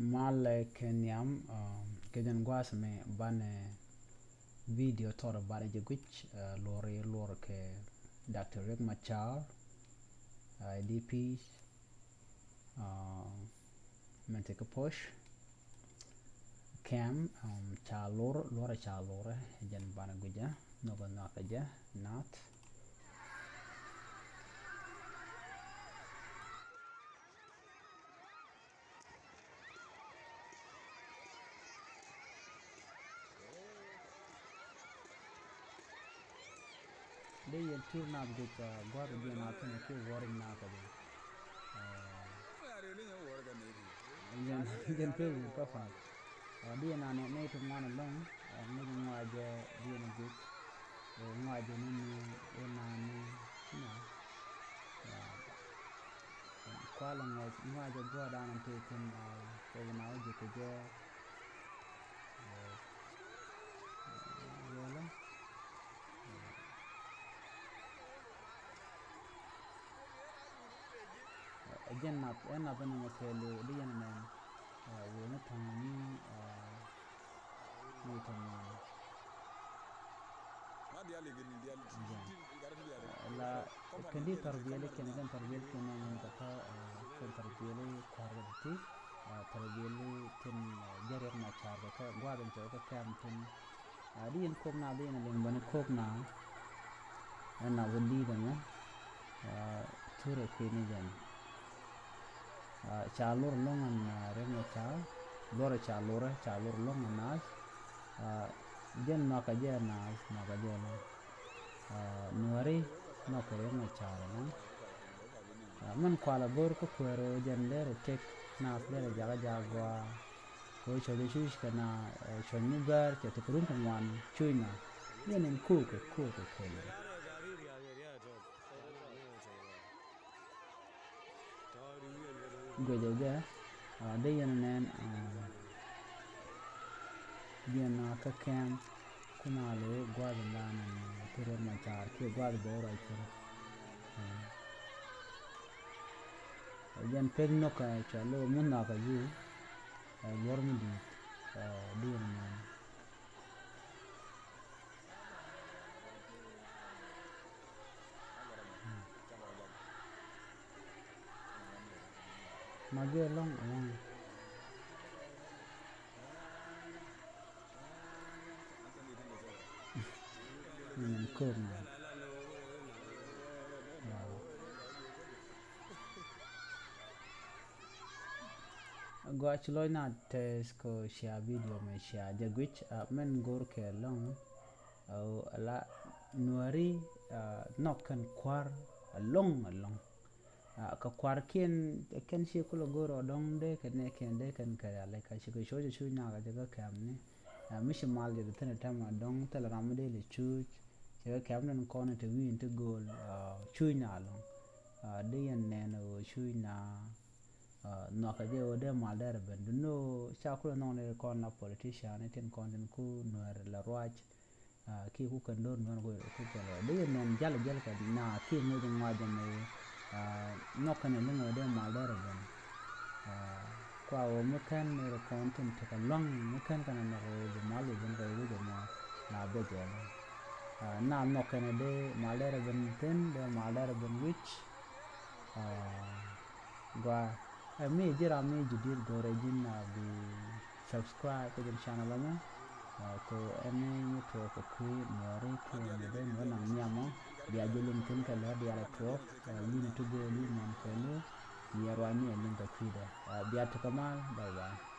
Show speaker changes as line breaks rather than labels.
Male kenyam kejan guas me bane video tora bane jiguch lore ke Dr. Riek Machar IDP menteke push cam cha lore cha lore jan bane guja nogo nakaja nat de yen tur na guja gwar de na tane ke warin na ka de yen pe ka fa di na ne to man long ne ngwaje di na guj ngwaje ni na ni na kwala ngwaje gwa da nan te tin ko na je ke je wala jannat ena bani makelo diyan men wona tani ni tani la kandi tarbiyale kenan tarbiyale kenan kata kan tarbiyale kwarati tarbiyale tin jarir na charga ka gwadan to ka kam tin diyan ko na diyan len bani ko na ena wali bana ture kini jan chalur longan rengna cha lore chalur longan nas jen maka jena maka jena nuari maka rengna cha man kwala bor ko kwero jen lere tek nas lere jaga jagwa ko chode shush kana chonyu gar ke te kurun wan chuina yenen ko kele gojaja de yenen yana ka kam kuna le gwada nan tire machar ke gwada bora tire yan peg no ka chalo mun na ka yu lor mu di yenen mage long kurna gwachloy na tes ko share video me share jagwich men gor ke long la nuari nokan kwar long ka kwar ken shi kula goro dong de ken ka le ka shi ko shoje shu na ga daga kamne mishi mal de tana tama dong tala ramde le chuch ga kamne ko na te win te gol chu na long de yan ne no chu na no ka je o de mal der ben no cha kula no ne ko na politician ne ten kon den ku no la rwach ki ku kan don no go ku ko de yan ne jal ka na ki mo de ma de ne nokan ne no de mal der ben kwa o mekan ne content ka long mekan kana na go de mal ben go de ma na be je na nokan de mal der ben ten de mal der ben which gwa me jira me judir gore jinna bi subscribe to the channel na ko ene to ko ku mari ko ne de no na nyamo dia jelum tin ka la dia la to ni to go ni man ko no ni yarwani en ka kuida dia to kamal bye bye